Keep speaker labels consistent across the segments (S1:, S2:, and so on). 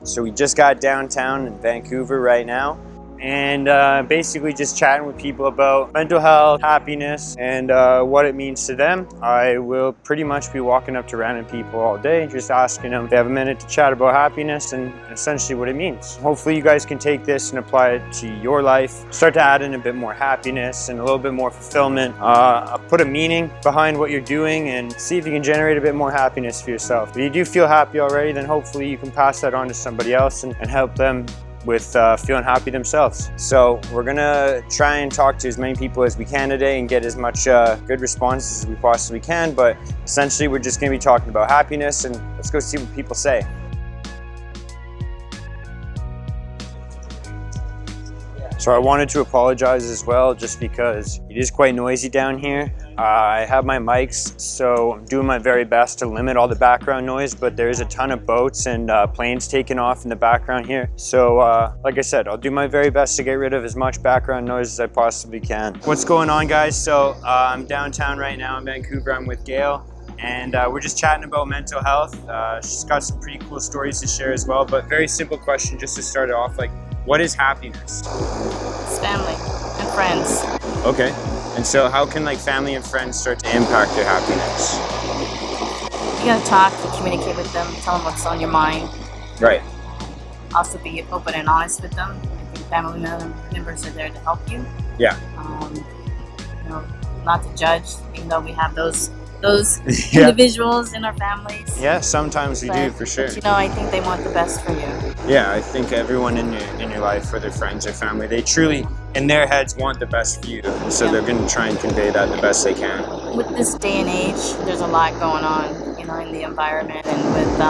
S1: So we just got downtown in Vancouver right now, and basically just chatting with people about mental health, happiness, and what it means to them. I will pretty much be walking up to random people all day, just asking them if they have a minute to chat about happiness and essentially what it means. Hopefully you guys can take this and apply it to your life. Start to add in a bit more happiness and a little bit more fulfillment. Put a meaning behind what you're doing and see if you can generate a bit more happiness for yourself. If you do feel happy already, then hopefully you can pass that on to somebody else and help them with feeling happy themselves. So we're gonna try and talk to as many people as we can today and get as much good responses as we possibly can, but essentially we're just gonna be talking about happiness, and let's go see what people say. So I wanted to apologize as well, just because it is quite noisy down here. I have my mics, so I'm doing my very best to limit all the background noise, but there is a ton of boats and planes taking off in the background here. So like I said, I'll do my very best to get rid of as much background noise as I possibly can. What's going on, guys? So I'm downtown right now in Vancouver. I'm with Gail, and we're just chatting about mental health. She's got some pretty cool stories to share as well, but very simple question just to start it off, like, what is happiness?
S2: It's family and friends.
S1: Okay. And so how can like family and friends start to impact your happiness?
S2: You gotta talk and communicate with them, tell them what's on your mind.
S1: Right.
S2: Also be open and honest with them. I think family members are there to help you.
S1: Yeah.
S2: Not to judge, even though we have those individuals in our families.
S1: Yeah, sometimes we do, for sure.
S2: But, I think they want the best for you.
S1: Yeah, I think everyone in your life, whether friends or family, they truly, in their heads, want the best for you. So they're going to try and convey that the best they can.
S2: With this day and age, there's a lot going on, in the environment and with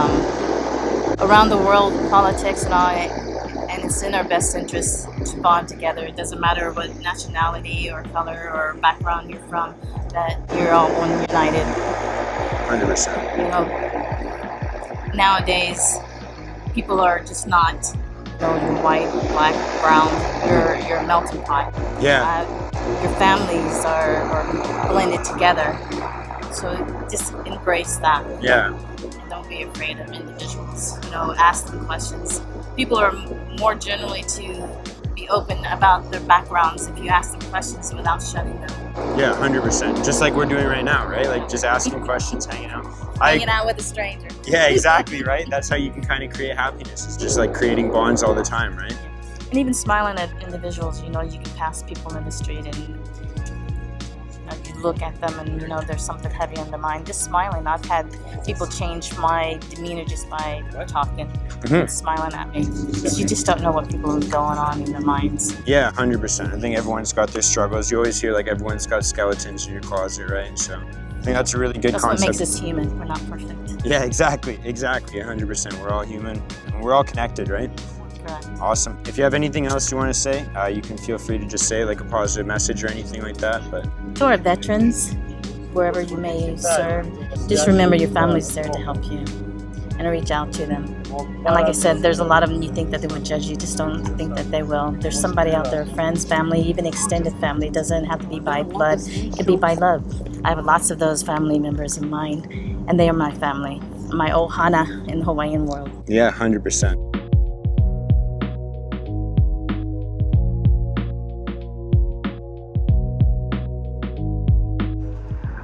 S2: around the world, politics and all, and it's in our best interest to bond together. It doesn't matter what nationality or color or background you're from, that you're all one united.
S1: 100%.
S2: Nowadays, people are just not, you're white, black, brown, you're a melting pot.
S1: Yeah.
S2: Your families are blended together. So just embrace that.
S1: Yeah.
S2: And don't be afraid of individuals. Ask them questions. People are more generally to be open about their backgrounds if you ask them questions without shutting them.
S1: Yeah, 100%. Just like we're doing right now, right? Like just asking questions, hanging out.
S2: Hanging out with a stranger.
S1: Yeah, exactly, right? That's how you can kind of create happiness. It's just like creating bonds all the time, right?
S2: And even smiling at individuals, you can pass people in the street and you look at them and there's something heavy on their mind. Just smiling. I've had people change my demeanor just by talking and smiling at me. Because you just don't know what people are going on in their minds.
S1: Yeah, 100%. I think everyone's got their struggles. You always hear like everyone's got skeletons in your closet, right? So I think that's a really good concept.
S2: That's what makes us human. We're not perfect.
S1: Yeah, exactly. 100%. We're all human and we're all connected, right?
S2: Correct.
S1: Awesome. If you have anything else you want to say, you can feel free to just say like a positive message or anything like that. But
S2: to our veterans, wherever you may serve, just remember your family's there to help you and reach out to them. And like I said, there's a lot of them you think that they would judge you. Just don't think that they will. There's somebody out there, friends, family, even extended family. It doesn't have to be by blood. It could be by love. I have lots of those family members in mind, and they are my family, my ohana in the Hawaiian world.
S1: Yeah, 100%.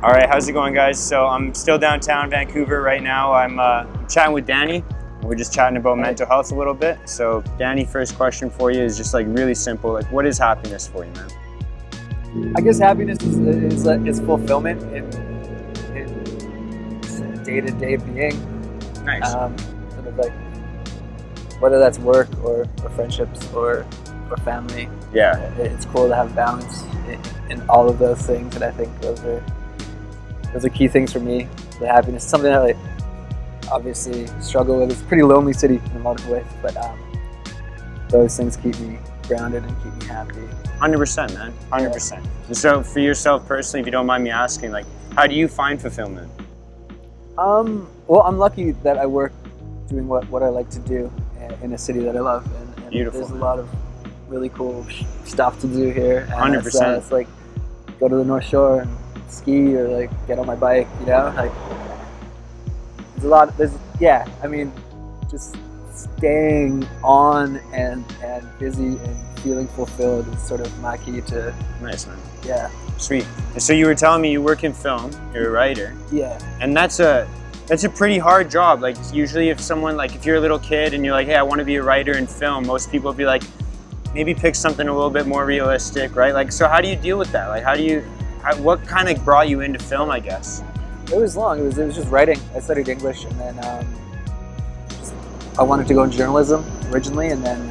S1: All right, how's it going, guys? So I'm still downtown Vancouver right now. I'm chatting with Danny. We're just chatting about mental health a little bit. So Danny, first question for you is just like really simple. Like, what is happiness for you, man?
S3: I guess happiness is fulfillment in day-to-day being.
S1: Nice.
S3: Sort of like whether that's work or friendships or family.
S1: Yeah.
S3: It's cool to have balance in all of those things, and I think those are key things for me. The happiness is something I obviously struggle with. It's a pretty lonely city in a lot of ways, but those things keep me grounded and keep me happy.
S1: 100%, man. 100%. And so for yourself personally, if you don't mind me asking, like, how do you find fulfillment?
S3: Well, I'm lucky that I work doing what I like to do in a city that I love, and
S1: Beautiful.
S3: There's a lot of really cool stuff to do here. And
S1: 100%.
S3: It's like go to the North Shore and ski or like get on my bike, like there's a lot. I mean, just staying on and busy and feeling fulfilled is sort of my key to.
S1: Nice, man.
S3: Yeah.
S1: Sweet. And so you were telling me you work in film, you're a writer.
S3: Yeah.
S1: And that's a pretty hard job. Like usually if someone, like if you're a little kid and you're like, hey, I want to be a writer in film, most people would be like, maybe pick something a little bit more realistic, right? Like, so how do you deal with that? Like what kind of brought you into film, I guess?
S3: It was long. It was just writing. I studied English, and then I wanted to go into journalism originally, and then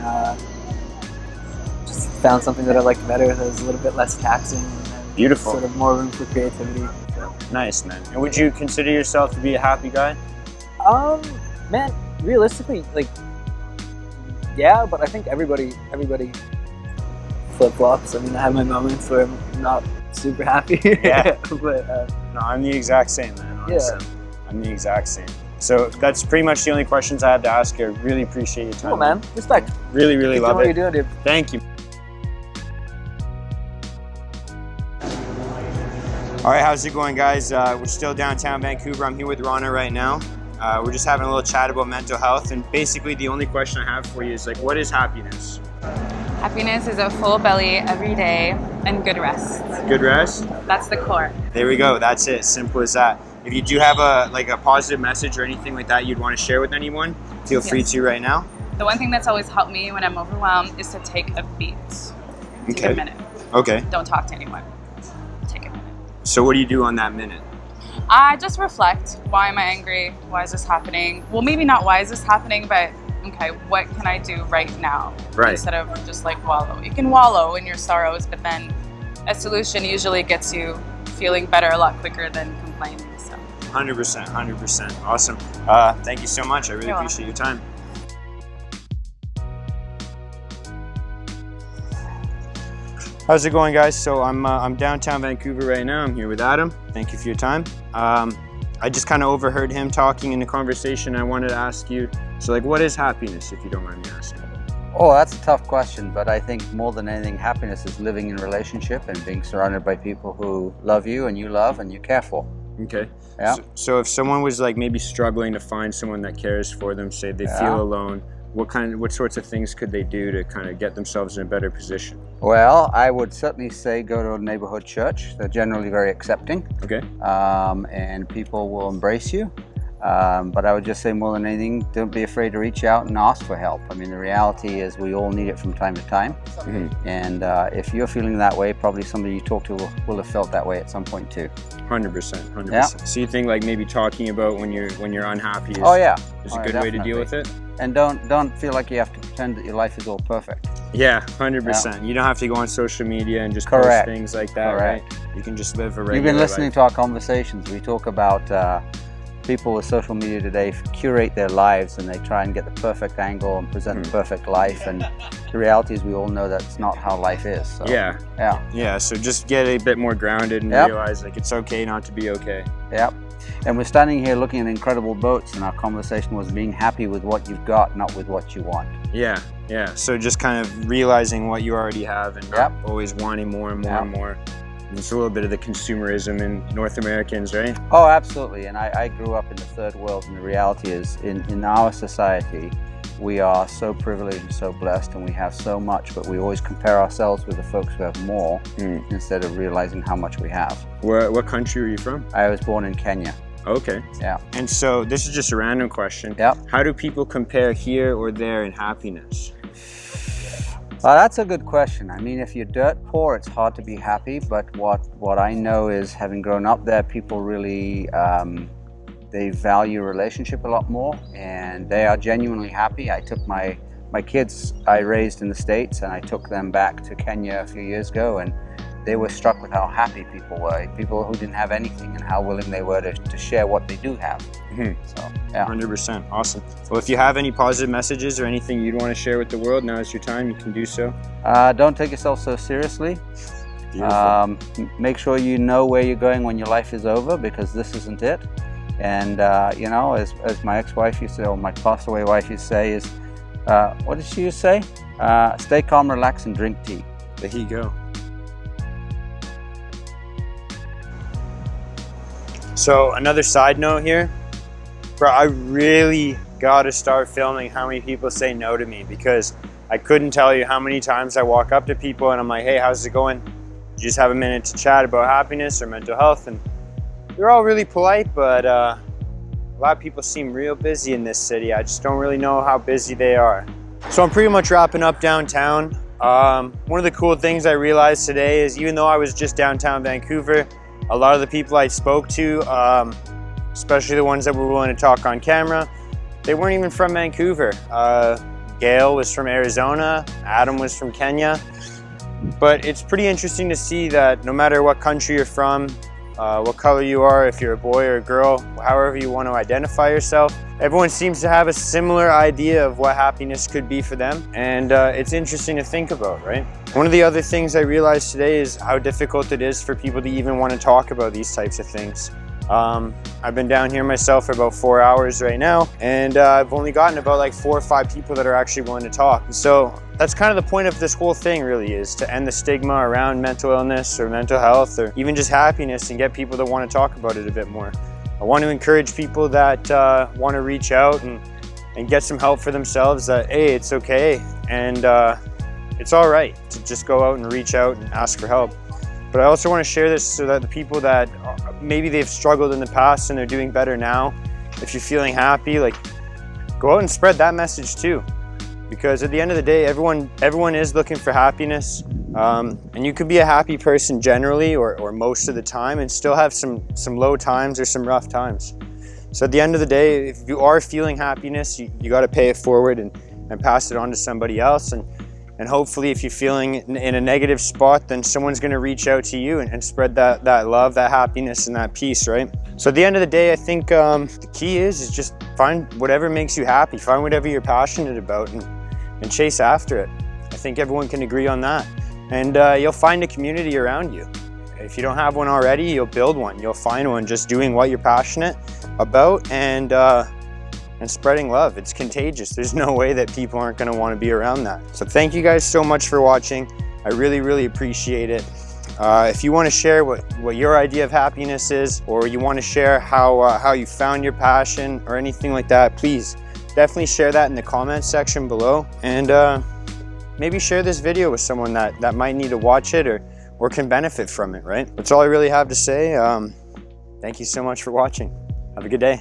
S3: just found something that I liked better that was a little bit less taxing. And
S1: Beautiful.
S3: Sort of more room for creativity. So.
S1: Nice, man. And would you consider yourself to be a happy guy?
S3: Man, realistically, like, yeah, but I think everybody flip-flops. I mean, I have my moments where I'm not super happy.
S1: Yeah.
S3: But
S1: No, I'm the exact same, man. Honestly.
S3: Yeah.
S1: I'm the exact same. So that's pretty much the only questions I have to ask you. I really appreciate your time.
S3: cool, man. Respect.
S1: Really, really
S3: Keep
S1: love
S3: doing
S1: it.
S3: what you're doing, dude.
S1: Thank you. All right, how's it going, guys? We're still downtown Vancouver. I'm here with Rana right now. We're just having a little chat about mental health, and basically the only question I have for you is like, what is happiness?
S4: Happiness is a full belly every day and good rest.
S1: Good rest?
S4: That's the core.
S1: There we go. That's it. Simple as that. If you do have a positive message or anything like that you'd want to share with anyone, feel free to right now.
S4: The one thing that's always helped me when I'm overwhelmed is to take a beat. Take a minute.
S1: Okay.
S4: Don't talk to anyone. Take a minute.
S1: So what do you do on that minute?
S4: I just reflect. Why am I angry? Why is this happening? Well, maybe not why is this happening, but okay, what can I do right now?
S1: Right.
S4: Instead of just like wallow. You can wallow in your sorrows, but then a solution usually gets you feeling better a lot quicker than complaining. So
S1: 100%, 100%. Awesome. Thank you so much. I really
S4: You're
S1: appreciate your time. How's it going, guys? So I'm downtown Vancouver right now. I'm here with Adam. Thank you for your time. I just kind of overheard him talking in the conversation. I wanted to ask you, so like, what is happiness, if you don't mind me asking?
S5: Oh, that's a tough question, but I think more than anything, happiness is living in relationship and being surrounded by people who love you and you love and you care for.
S1: Okay.
S5: Yeah.
S1: So if someone was like maybe struggling to find someone that cares for them, say they feel alone, what sorts of things could they do to kind of get themselves in a better position?
S5: Well, I would certainly say go to a neighborhood church. They're generally very accepting.
S1: Okay.
S5: And people will embrace you. But I would just say more than anything, don't be afraid to reach out and ask for help. I mean, the reality is we all need it from time to time. Mm-hmm. And if you're feeling that way, probably somebody you talk to will have felt that way at some point too.
S1: 100%, 100%.
S5: Yeah.
S1: So you think like maybe talking about when you're unhappy is, is a good way to deal with it?
S5: And don't feel like you have to pretend that your life is all perfect.
S1: Yeah, 100%. Yeah. You don't have to go on social media and just
S5: Correct.
S1: post things like that, right? You can just live a regular life.
S5: You've been listening to our conversations. We talk about people with social media today curate their lives and they try and get the perfect angle and present the perfect life, and the reality is we all know that's not how life is. So, yeah, so just get a bit more grounded and realize like it's okay not to be okay. Yep. And we're standing here looking at incredible boats, and our conversation was being happy with what you've got, not with what you want.
S1: Yeah, so just kind of realizing what you already have and not always wanting more and more and more. It's a little bit of the consumerism in North Americans, right?
S5: Oh, absolutely. And I grew up in the third world, and the reality is in our society, we are so privileged and so blessed, and we have so much, but we always compare ourselves with the folks who have more instead of realizing how much we have.
S1: What country are you from?
S5: I was born in Kenya.
S1: Okay.
S5: Yeah.
S1: And so this is just a random question.
S5: Yeah.
S1: How do people compare here or there in happiness?
S5: Well, that's a good question. I mean, if you're dirt poor, it's hard to be happy, but what I know is, having grown up there, people really they value relationship a lot more, and they are genuinely happy. I took my kids I raised in the States, and I took them back to Kenya a few years ago, and they were struck with how happy people were, people who didn't have anything, and how willing they were to share what they do have. So, yeah.
S1: 100%. Awesome. Well, if you have any positive messages or anything you'd want to share with the world, now is your time. You can do so.
S5: Don't take yourself so seriously. Make sure you know where you're going when your life is over, because this isn't it. And you know, as my ex-wife used to say, or my passed away wife used to say, is what did she used to say? Stay calm, relax, and drink tea.
S1: There you go. So another side note here, bro, I really gotta start filming how many people say no to me, because I couldn't tell you how many times I walk up to people and I'm like, hey, how's it going? You just have a minute to chat about happiness or mental health, and they're all really polite, but a lot of people seem real busy in this city. I just don't really know how busy they are. So I'm pretty much wrapping up downtown. One of the cool things I realized today is, even though I was just downtown Vancouver, a lot of the people I spoke to, especially the ones that were willing to talk on camera, they weren't even from Vancouver. Gail was from Arizona, Adam was from Kenya. But it's pretty interesting to see that no matter what country you're from, what color you are, if you're a boy or a girl, however you want to identify yourself, everyone seems to have a similar idea of what happiness could be for them. And it's interesting to think about, right? One of the other things I realized today is how difficult it is for people to even want to talk about these types of things. I've been down here myself for about 4 hours right now, and I've only gotten about like 4 or 5 people that are actually willing to talk. So that's kind of the point of this whole thing, really, is to end the stigma around mental illness or mental health or even just happiness, and get people that want to talk about it a bit more. I want to encourage people that want to reach out and get some help for themselves, that, hey, it's okay, and it's all right to just go out and reach out and ask for help. But I also want to share this so that the people that maybe they've struggled in the past and they're doing better now, if you're feeling happy, like, go out and spread that message too. Because at the end of the day, everyone is looking for happiness. And you could be a happy person generally or most of the time and still have some low times or some rough times. So at the end of the day, if you are feeling happiness, you got to pay it forward and pass it on to somebody else. And hopefully, if you're feeling in a negative spot, then someone's going to reach out to you and spread that love, that happiness, and that peace, right? So at the end of the day, I think the key is just find whatever makes you happy, find whatever you're passionate about, and chase after it. I think everyone can agree on that. And you'll find a community around you. If you don't have one already, you'll build one. You'll find one just doing what you're passionate about and spreading love. It's contagious. There's no way that people aren't going to want to be around that. So thank you guys so much for watching. I really, really appreciate it. If you want to share what your idea of happiness is, or you want to share how you found your passion or anything like that, please definitely share that in the comments section below. And maybe share this video with someone that might need to watch it or can benefit from it, right? That's all I really have to say. Thank you so much for watching. Have a good day.